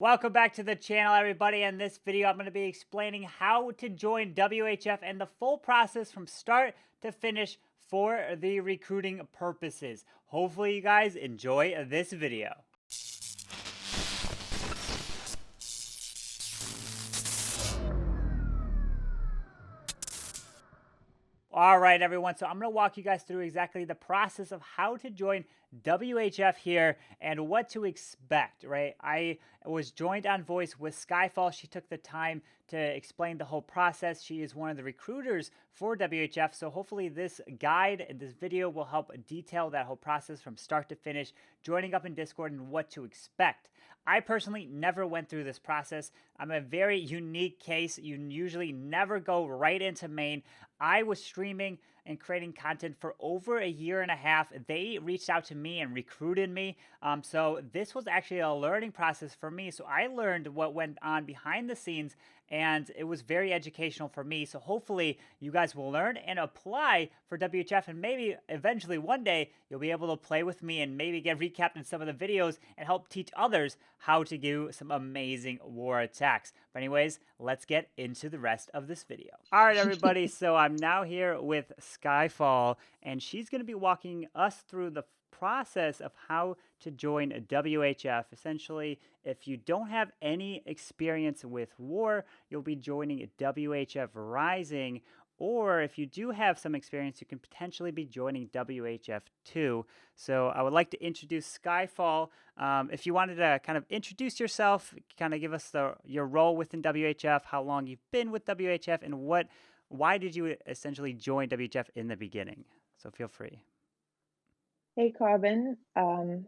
Welcome back to the channel, everybody. In this video, I'm going to be explaining how to join WHF and the full process from start to finish for the recruiting purposes. Hopefully, you guys enjoy this video. All right, everyone. So I'm going to walk you guys through exactly the process of how to join WHF here and what to expect, right? I was joined on voice with Skyfall. She took the time to explain the whole process. She is one of the recruiters for WHF. So hopefully this guide and this video will help detail that whole process from start to finish, joining up in Discord and what to expect. I personally never went through this process. I'm a very unique case. You usually never go right into main. I was streaming and creating content for over a year and a half. They reached out to me and recruited me. So this was actually a learning process for me. So I learned what went on behind the scenes, and it was very educational for me. So hopefully you guys will learn and apply for WHF, and maybe eventually one day you'll be able to play with me and maybe get recapped in some of the videos and help teach others how to do some amazing war attacks. But anyways, let's get into the rest of this video. All right, everybody. So I'm now here with Skyfall, and she's going to be walking us through the process of how to join a WHF. Essentially, if you don't have any experience with war, you'll be joining a WHF Rising, or if you do have some experience, you can potentially be joining WHF 2. So I would like to introduce Skyfall. If you wanted to kind of introduce yourself, kind of give us your role within WHF, how long you've been with WHF, and why did you essentially join WHF in the beginning? So feel free. Hey Carbon,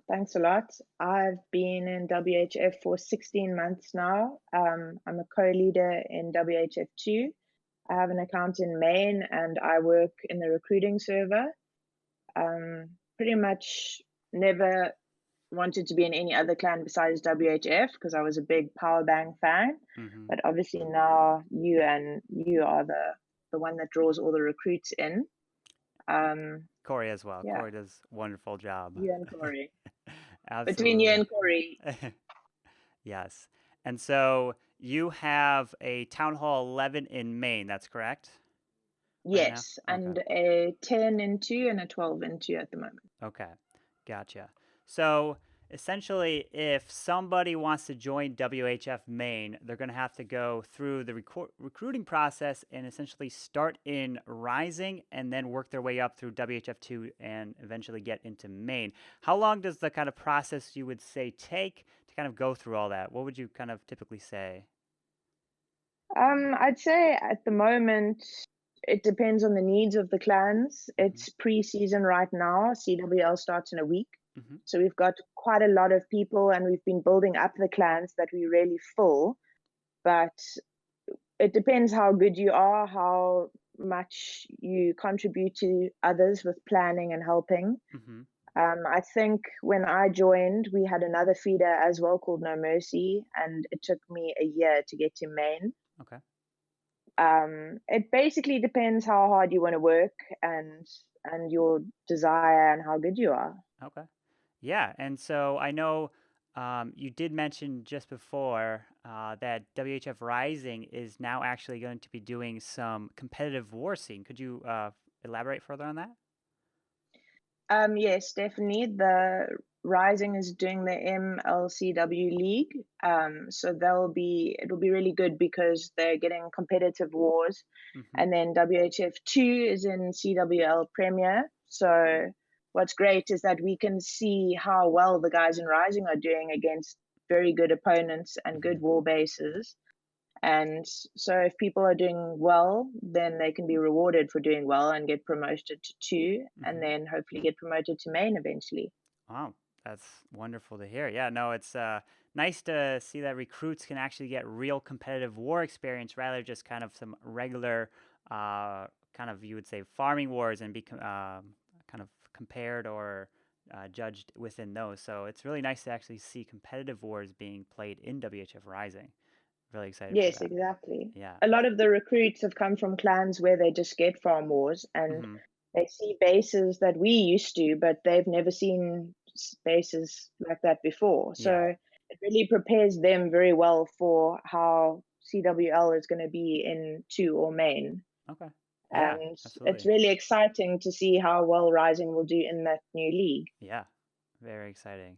thanks a lot. I've been in WHF for 16 months now. I'm a co-leader in WHF2. I have an account in Maine and I work in the recruiting server. Pretty much never wanted to be in any other clan besides WHF because I was a big Powerbang fan. Mm-hmm. But obviously now you are the one that draws all the recruits in. Corey as well. Yeah, Corey does a wonderful job. you and Corey. Between you Absolutely. and Corey. Yes. And so you have a Town Hall 11 in Maine, that's correct? Right now? Yes, Okay. and a 10 into and a 12 into at the moment. Okay. Gotcha. So essentially, if somebody wants to join WHF Maine, they're going to have to go through the recruiting process and essentially start in Rising and then work their way up through WHF2 and eventually get into Maine. How long does the kind of process you would say take to kind of go through all that? What would you kind of typically say? I'd say at the moment it depends on the needs of the clans. Hmm. It's pre-season right now. CWL starts in a week. Hmm. So we've got quite a lot of people and we've been building up the clans that we really full. But it depends how good you are, how much you contribute to others with planning and helping. Hmm. I think when I joined, we had another feeder as well called No Mercy, and it took me a year to get to main. Okay. It basically depends how hard you want to work and your desire and how good you are. Okay. Yeah, and so I know you did mention just before that WHF Rising is now actually going to be doing some competitive war scene. Could you elaborate further on that? Yes, definitely. The Rising is doing the MLCW League. So it'll be really good because they're getting competitive wars. Mm-hmm. And then WHF2 is in CWL Premier. So what's great is that we can see how well the guys in Rising are doing against very good opponents and Mm-hmm. good war bases. And so if people are doing well, then they can be rewarded for doing well and get promoted to two, and Mm-hmm. then hopefully get promoted to main eventually. Wow, that's wonderful to hear. Yeah, no, it's nice to see that recruits can actually get real competitive war experience rather just kind of some regular, kind of you would say farming wars and be kind of compared or judged within those. So it's really nice to actually see competitive wars being played in WHF Rising. Really excited for Yes, that. exactly. Yeah. A lot of the recruits have come from clans where they just get farm wars and Hmm. they see bases that we used to, but they've never seen bases like that before. Yeah. So it really prepares them very well for how CWL is going to be in 2 or main. Okay. Yeah, And it's absolutely. really exciting to see how well Rising will do in that new league. Yeah, very exciting.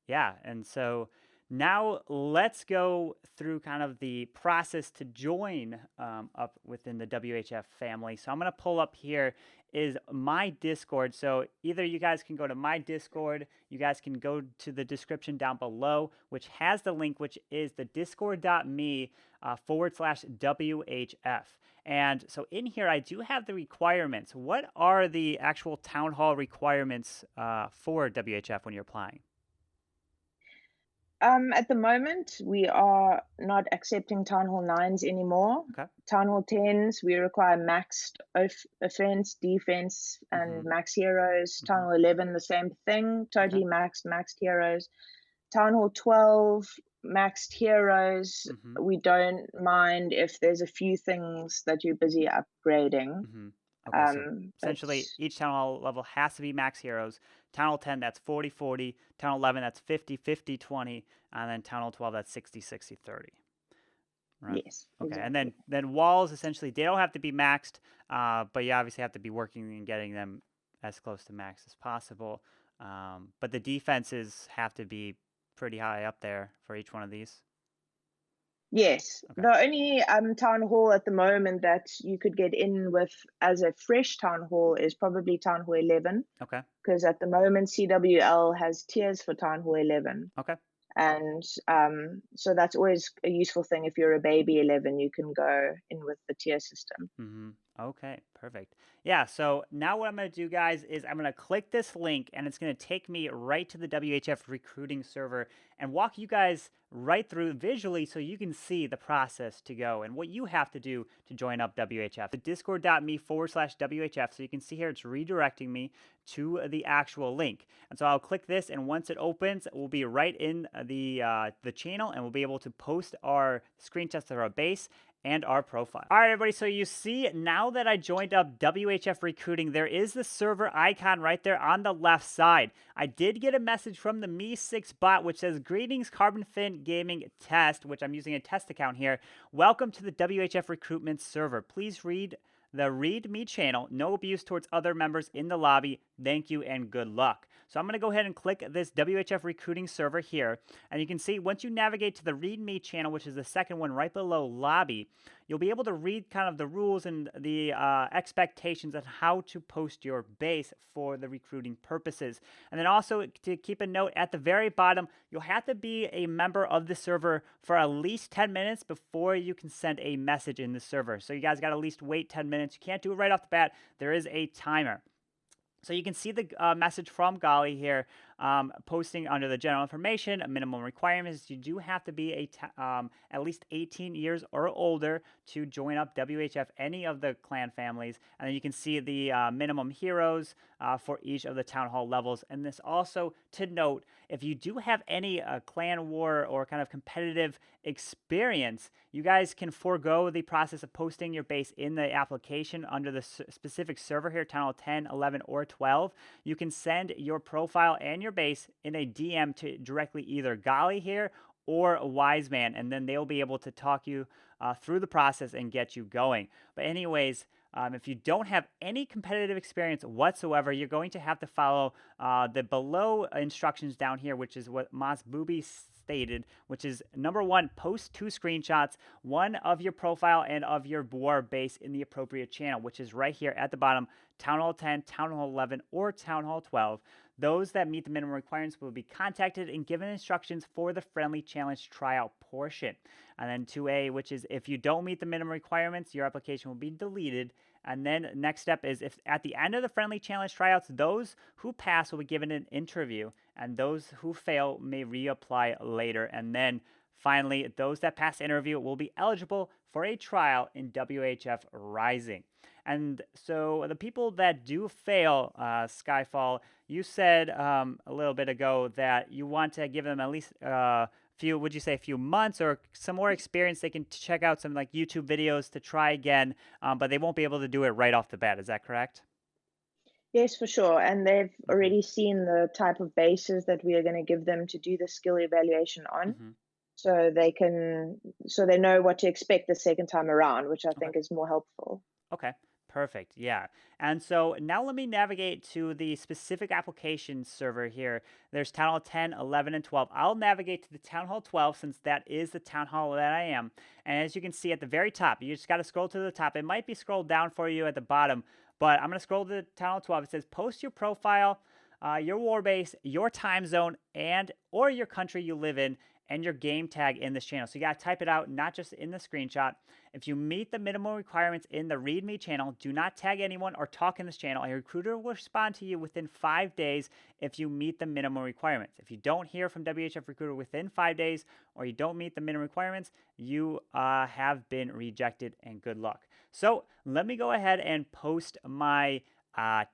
Yeah, and so now let's go through kind of the process to join up within the WHF family. So I'm going to pull up here is my Discord. So either you guys can go to my Discord, you guys can go to the description down below, which has the link, which is the discord.me /WHF. And so in here, I do have the requirements. What are the actual town hall requirements for WHF when you're applying? At the moment, we are not accepting Town Hall 9s anymore. Okay. Town Hall 10s, we require maxed offense, defense, and Mm-hmm. max heroes. Town Mm-hmm. Hall 11, the same thing, Okay. totally maxed heroes. Town Hall 12, maxed heroes. Mm-hmm. We don't mind if there's a few things that you're busy upgrading. Mm-hmm. Okay, so But essentially each town hall level has to be max heroes. Town hall 10, that's 40-40. Town hall 11, that's 50-50-20. And then town hall 12, that's 60-60-30. Right. yes, Okay, and exactly. then walls, essentially, they don't have to be maxed, but you obviously have to be working and getting them as close to max as possible. But the defenses have to be pretty high up there for each one of these. Yes, Okay. the only town hall at the moment that you could get in with as a fresh town hall is probably Town Hall 11, Okay. because at the moment CWL has tiers for Town Hall 11. Okay. And so that's always a useful thing. If you're a baby 11, you can go in with the tier system. Mm-hmm. Okay, perfect. Yeah, so now what I'm going to do, guys, is I'm going to click this link, and it's going to take me right to the WHF recruiting server and walk you guys right through visually so you can see the process to go and what you have to do to join up WHF. The discord.me /WHF, so you can see here it's redirecting me to the actual link. And so I'll click this, and once it opens, we'll be right in the channel, and we'll be able to post our screenshots of our base and our profile. All right, everybody, so you see now that I joined up WHF Recruiting, there is the server icon right there on the left side. I did get a message from the Me6 bot, which says, "Greetings, Carbonfin Gaming Test," which I'm using a test account here. "Welcome to the WHF Recruitment server. Please read the README channel. No abuse towards other members in the lobby. Thank you and good luck." So I'm going to go ahead and click this WHF recruiting server here. And you can see once you navigate to the README channel, which is the second one right below lobby, you'll be able to read kind of the rules and the expectations on how to post your base for the recruiting purposes. And then also to keep a note at the very bottom, you'll have to be a member of the server for at least 10 minutes before you can send a message in the server. So you guys got to at least wait 10 minutes. You can't do it right off the bat. There is a timer. So you can see the message from Golly here, posting under the general information, minimum requirements. You do have to be at least 18 years or older to join up WHF, any of the clan families. And then you can see the minimum heroes for each of the town hall levels. And this also to note, if you do have any clan war or kind of competitive experience, you guys can forego the process of posting your base in the application under the specific server here, Town Hall 10, 11, or 12. You can send your profile and your base in a DM to directly either Golly here or a Wise Man, and then they'll be able to talk you through the process and get you going. But anyways, if you don't have any competitive experience whatsoever, you're going to have to follow the below instructions down here, which is what Mas Booby stated, which is number 1, post 2 screenshots, one of your profile and of your war base in the appropriate channel, which is right here at the bottom, Town Hall 10, Town Hall 11, or Town Hall 12. Those that meet the minimum requirements will be contacted and given instructions for the friendly challenge tryout portion. And then 2A, which is if you don't meet the minimum requirements, your application will be deleted. And then next step is if at the end of the friendly challenge tryouts, those who pass will be given an interview, and those who fail may reapply later. And then finally, those that pass the interview will be eligible for a trial in WHF Rising. And so the people that do fail Skyfall, you said a little bit ago that you want to give them at least few, would you say a few months or some more experience? They can check out some like YouTube videos to try again, but they won't be able to do it right off the bat. Is that correct? Yes, for sure. And they've Hmm. already seen the type of bases that we are going to give them to do the skill evaluation on. Hmm. So they know what to expect the second time around, which I Okay. think is more helpful. Okay, perfect. Yeah. And so now let me navigate to the specific application server here. There's Town Hall 10, 11, and 12. I'll navigate to the Town Hall 12 since that is the Town Hall that I am. And as you can see at the very top, you just got to scroll to the top. It might be scrolled down for you at the bottom, but I'm going to scroll to the Town Hall 12. It says post your profile, your war base, your time zone, and or your country you live in, and your game tag in this channel. So you got to type it out, not just in the screenshot. If you meet the minimum requirements in the README channel, do not tag anyone or talk in this channel. A recruiter will respond to you within 5 days if you meet the minimum requirements. If you don't hear from WHF Recruiter within 5 days or you don't meet the minimum requirements, you have been rejected and good luck. So let me go ahead and post my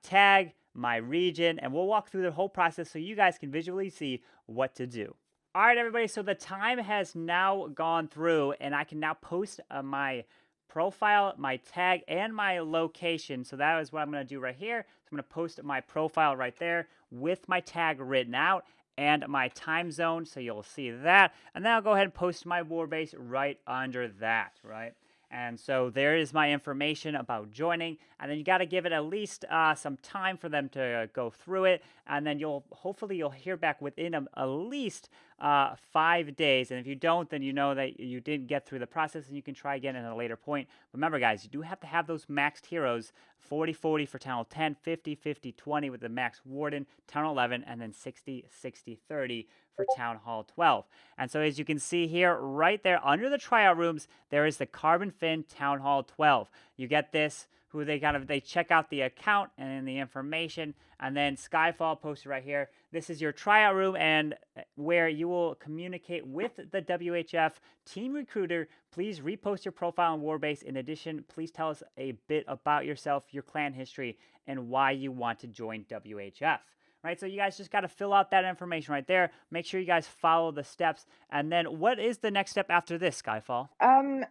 tag, my region, and we'll walk through the whole process so you guys can visually see what to do. All right, everybody. So the time has now gone through, and I can now post my profile, my tag, and my location. So that is what I'm going to do right here. So I'm going to post my profile right there with my tag written out and my time zone. So you'll see that. And then I'll go ahead and post my war base right under that, right? And so there is my information about joining. And then you got to give it at least some time for them to go through it. And then hopefully you'll hear back within at least 5 days. And if you don't, then you know that you didn't get through the process and you can try again at a later point. Remember, guys, you do have to have those maxed heroes 40-40 for Town Hall 10, 50-50-20 with the max Warden, Town Hall 11, and then 60-60-30 for Town Hall 12. And so as you can see here, right there under the tryout rooms, there is the Carbonfin Town Hall 12. You get this, who they check out the account and the information, and then Skyfall posted right here. This is your tryout room and where you will communicate with the WHF team recruiter. Please repost your profile on Warbase. In addition, please tell us a bit about yourself, your clan history, and why you want to join WHF. Right, so you guys just got to fill out that information right there. Make sure you guys follow the steps. And then what is the next step after this, Skyfall?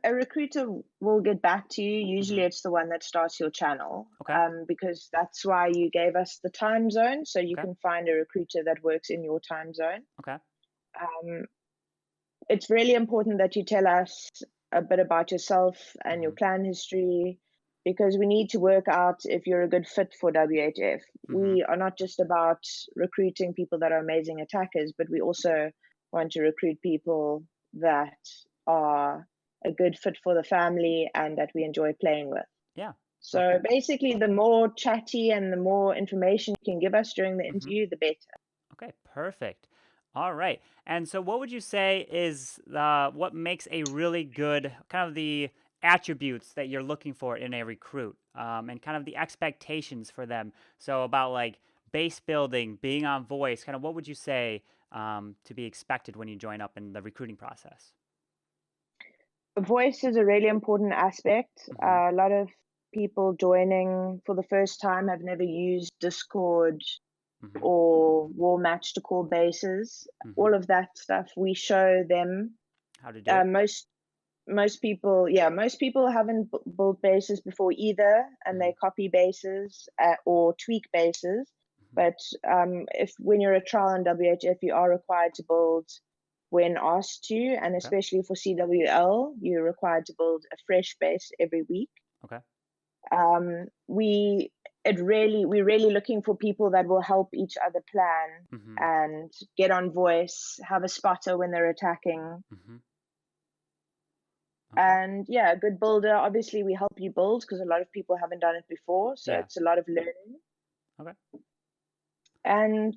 A recruiter will get back to you. Hmm. Usually it's the one that starts your channel, Okay, because that's why you gave us the time zone. So you okay, can find a recruiter that works in your time zone. okay. Um, it's really important that you tell us a bit about yourself and your Hmm. clan history because we need to work out if you're a good fit for WHF. Hmm. We are not just about recruiting people that are amazing attackers, but we also want to recruit people that are a good fit for the family and that we enjoy playing with. Yeah. So Okay. basically, the more chatty and the more information you can give us during the Hmm. interview, the better. Okay, perfect. All right. And so what would you say is what makes a really good kind of the attributes that you're looking for in a recruit, and kind of the expectations for them? So about like base building, being on voice, kind of what would you say to be expected when you join up in the recruiting process? Voice is a really important aspect. Hmm. A lot of people joining for the first time have never used Discord Hmm. or War Match to call bases. Hmm. All of that stuff we show them. How to do it? Most people, yeah, most people haven't built bases before either, and Hmm. they copy bases or tweak bases. Hmm. But if when you're a trial in WHF, you are required to build when asked to, and Okay. especially for CWL, you're required to build a fresh base every week. Okay. We we're really looking for people that will help each other plan Hmm. and get on voice, have a spotter when they're attacking. Hmm. Okay. And yeah, a good builder. Obviously, we help you build because a lot of people haven't done it before. So Yeah. it's a lot of learning. Okay. And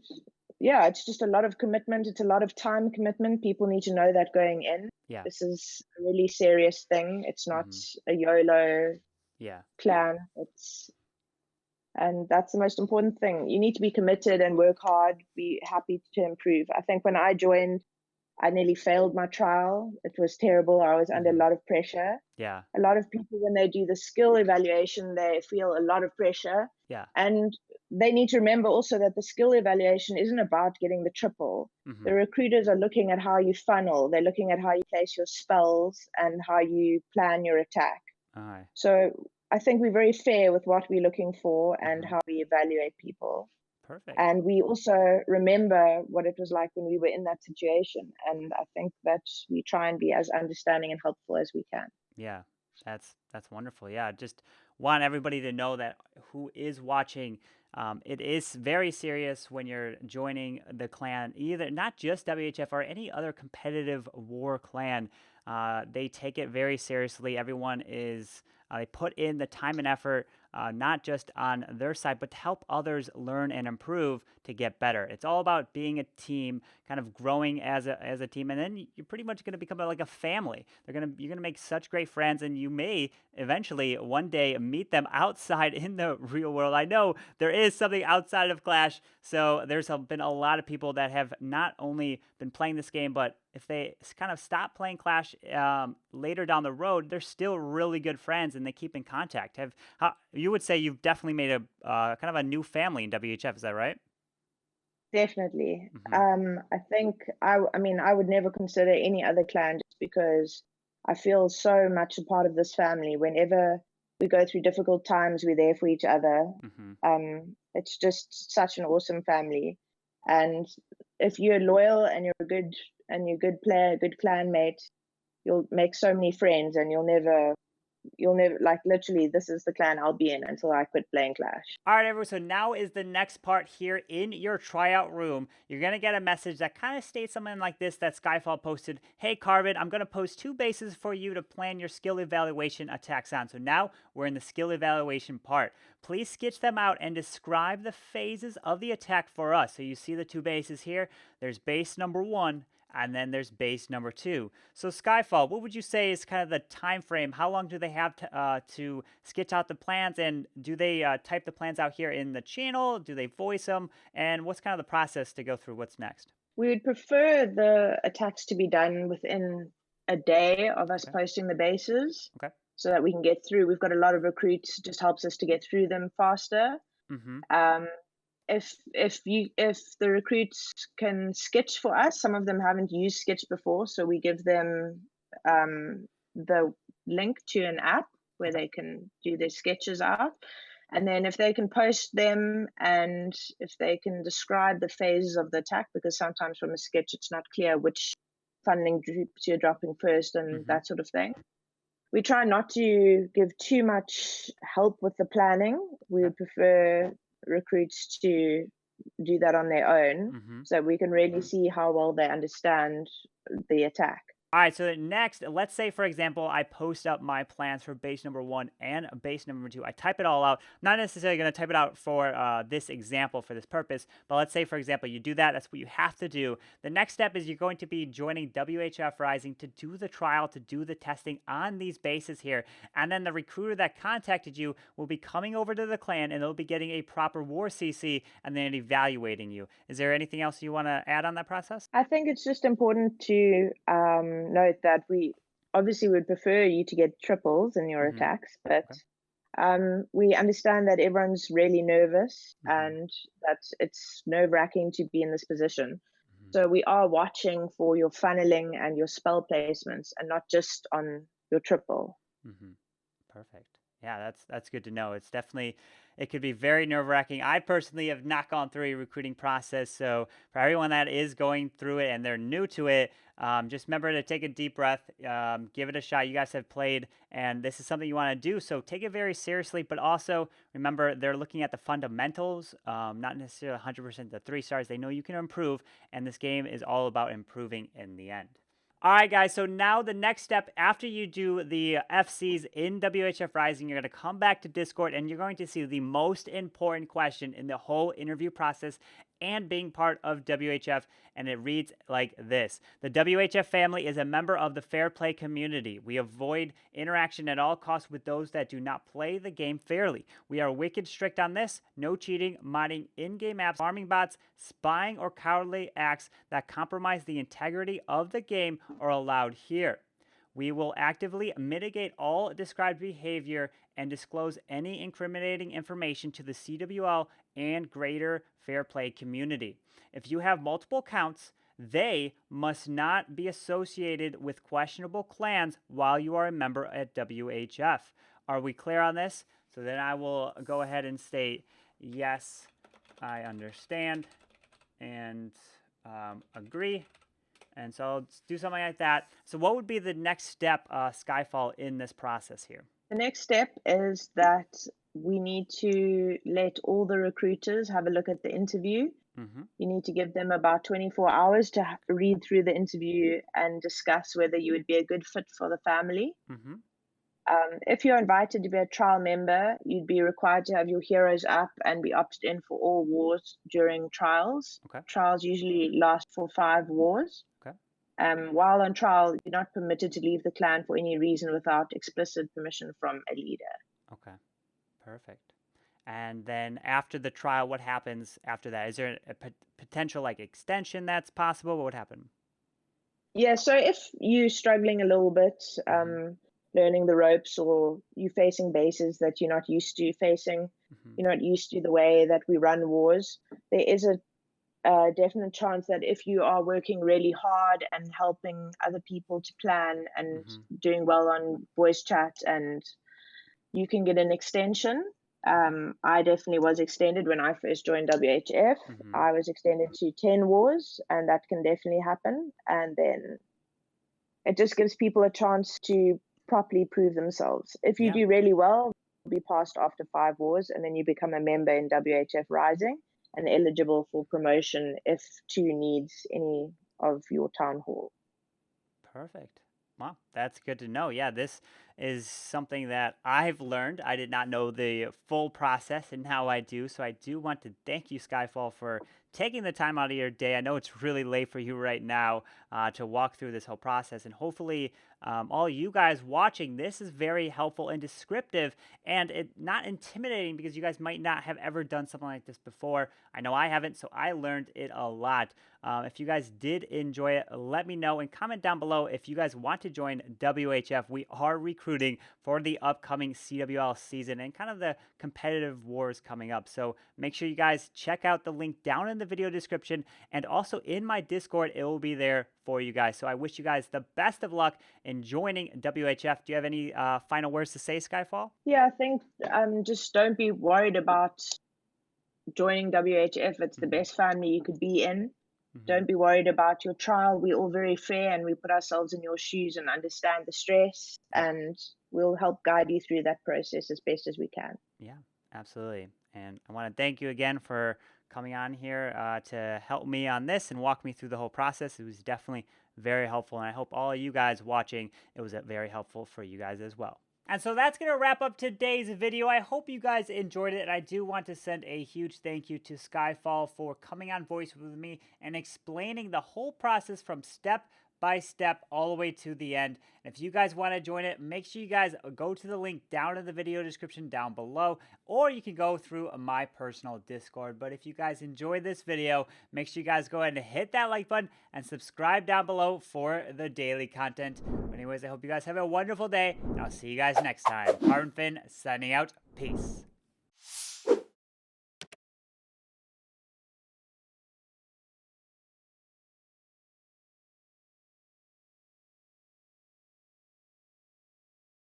yeah, it's just a lot of commitment. It's a lot of time commitment. People need to know that going in. Yeah. This is a really serious thing. It's not Hmm. a YOLO Yeah. plan. And that's the most important thing. You need to be committed and work hard, be happy to improve. I think when I joined, I nearly failed my trial. It was terrible. I was under a Hmm. lot of pressure. Yeah. A lot of people, when they do the skill evaluation, they feel a lot of pressure. Yeah. And they need to remember also that the skill evaluation isn't about getting the triple. Hmm. The recruiters are looking at how you funnel, they're looking at how you place your spells and how you plan your attack. All right. So I think we're very fair with what we're looking for and Hmm. how we evaluate people. Perfect. And we also remember what it was like when we were in that situation. And I think that we try and be as understanding and helpful as we can. Yeah, that's wonderful. Yeah, just want everybody to know that who is watching. It is very serious when you're joining the clan, either not just WHF or any other competitive war clan. They take it very seriously. Everyone is they put in the time and effort, not just on their side, but to help others learn and improve to get better. It's all about being a team, kind of growing as a team, and then you're pretty much going to become like a family. You're gonna make such great friends, and you may eventually one day meet them outside in the real world. I know there is something outside of Clash, so been a lot of people that have not only been playing this game, but if they kind of stop playing Clash later down the road, they're still really good friends and they keep in contact. You would say you've definitely made a kind of a new family in WHF? Is that right? Definitely. Hmm. I think I mean, I would never consider any other clan just because I feel so much a part of this family. Whenever we go through difficult times, we're there for each other. Hmm. It's just such an awesome family. And if you're loyal and you're a good player, a good clan mate, you'll make so many friends and you'll never like literally this is the clan I'll be in until I quit playing Clash. All right, everyone. So now is the next part here in your tryout room. You're going to get a message that kind of states something like this that Skyfall posted. Hey, Carbon, I'm going to post 2 bases for you to plan your skill evaluation attacks on. So now we're in the skill evaluation part. Please sketch them out and describe the phases of the attack for us. So you see the 2 bases here. There's base number 1, and then there's base number 2. So Skyfall, what would you say is kind of the time frame? How long do they have to sketch out the plans, and do they type the plans out here in the channel? Do they voice them? And what's kind of the process to go through what's next? We would prefer the attacks to be done within a day of us Okay. posting the bases Okay. so that we can get through. We've got a lot of recruits, just helps us to get through them faster. Mm-hmm. Um, if the recruits can sketch for us, some of them haven't used Sketch before, so we give them the link to an app where Okay. they can do their sketches out. And then if they can post them and if they can describe the phases of the attack, because sometimes from a sketch it's not clear which funding groups you're dropping first and Mm-hmm. that sort of thing. We try not to give too much help with the planning. We Okay. would prefer recruits to do that on their own Mm-hmm. so we can really see how well they understand the attack. All right, so next, let's say, for example, I post up my plans for base number 1 and base number 2. I type it all out. Not necessarily going to type it out for this example for this purpose, but let's say, for example, you do that. That's what you have to do. The next step is you're going to be joining WHF Rising to do the trial, to do the testing on these bases here. And then the recruiter that contacted you will be coming over to the clan, and they'll be getting a proper war CC and then evaluating you. Is there anything else you want to add on that process? I think it's just important to note that we obviously would prefer you to get triples in your Mm-hmm. attacks, but Okay. we understand that everyone's really nervous Mm-hmm. and that it's nerve-wracking to be in this position. Mm-hmm. So we are watching for your funneling and your spell placements and not just on your triple. Mm-hmm. Perfect. Yeah, that's good to know. It's definitely it could be very nerve-wracking. I personally have not gone through a recruiting process, so for everyone that is going through it and they're new to it, just remember to take a deep breath, give it a shot. You guys have played, and this is something you want to do, so take it very seriously. But also remember, they're looking at the fundamentals, not necessarily 100% the 3 stars. They know you can improve, and this game is all about improving in the end. All right, guys. So now the next step after you do the FCs in WHF Rising, you're going to come back to Discord and you're going to see the most important question in the whole interview process and being part of WHF. And it reads like this: the WHF family is a member of the fair play community. We avoid interaction at all costs with those that do not play the game fairly. We are wicked strict on this. No cheating, modding in-game apps, farming bots, spying, or cowardly acts that compromise the integrity of the game are allowed here. We will actively mitigate all described behavior and disclose any incriminating information to the CWL and greater fair play community. If you have multiple accounts, they must not be associated with questionable clans while you are a member at WHF. Are we clear on this? So then I will go ahead and state, yes, I understand and agree. And so I'll do something like that. So what would be the next step, Skyfall, in this process here? The next step is that we need to let all the recruiters have a look at the interview. Mm-hmm. You need to give them about 24 hours to read through the interview and discuss whether you would be a good fit for the family. Mm-hmm. If you're invited to be a trial member, you'd be required to have your heroes up and be opted in for all wars during trials. Okay. Trials usually last for 5 wars. Okay. While on trial, you're not permitted to leave the clan for any reason without explicit permission from a leader. Okay. Perfect. And then after the trial, what happens after that? Is there a potential like extension that's possible? What would happen? Yeah, so if you're struggling a little bit, learning the ropes, or you're facing bases that you're not used to facing, you're not used to the way that we run wars, there is a definite chance that if you are working really hard and helping other people to plan and doing well on voice chat, and you can get an extension. I definitely was extended when I first joined WHF. I was extended to 10 wars, and that can definitely happen. And then it just gives people a chance to properly prove themselves. If you do really well, you'll be passed after 5 wars, and then you become a member in WHF Rising and eligible for promotion if 2 needs any of your town hall. Perfect. Wow, that's good to know. Yeah, this is something that I've learned. I did not know the full process, and now I do. So I do want to thank you, Skyfall, for taking the time out of your day. I know it's really late for you right now to walk through this whole process, and hopefully all you guys watching, this is very helpful and descriptive, and it not intimidating because you guys might not have ever done something like this before. I know I haven't, so I learned it a lot. If you guys did enjoy it, let me know and comment down below if you guys want to join WHF. We are recruiting for the upcoming CWL season and kind of the competitive wars coming up. So make sure you guys check out the link down in the video description, and also in my Discord, it will be there for you guys. So I wish you guys the best of luck in joining WHF. Do you have any final words to say, Skyfall? Yeah, I think just don't be worried about joining WHF. It's the best family you could be in. Don't be worried about your trial. We're all very fair, and we put ourselves in your shoes and understand the stress, and we'll help guide you through that process as best as we can. Yeah, absolutely. And I want to thank you again for coming on here to help me on this and walk me through the whole process. It was definitely very helpful, and I hope all of you guys watching, it was very helpful for you guys as well. And so that's going to wrap up today's video. I hope you guys enjoyed it. And I do want to send a huge thank you to Skyfall for coming on voice with me and explaining the whole process from step by step all the way to the end. And if you guys want to join it, make sure you guys go to the link down in the video description down below, or you can go through my personal Discord. But if you guys enjoyed this video, make sure you guys go ahead and hit that like button and subscribe down below for the daily content. But anyways, I hope you guys have a wonderful day, and I'll see you guys next time. Carbonfin signing out. Peace.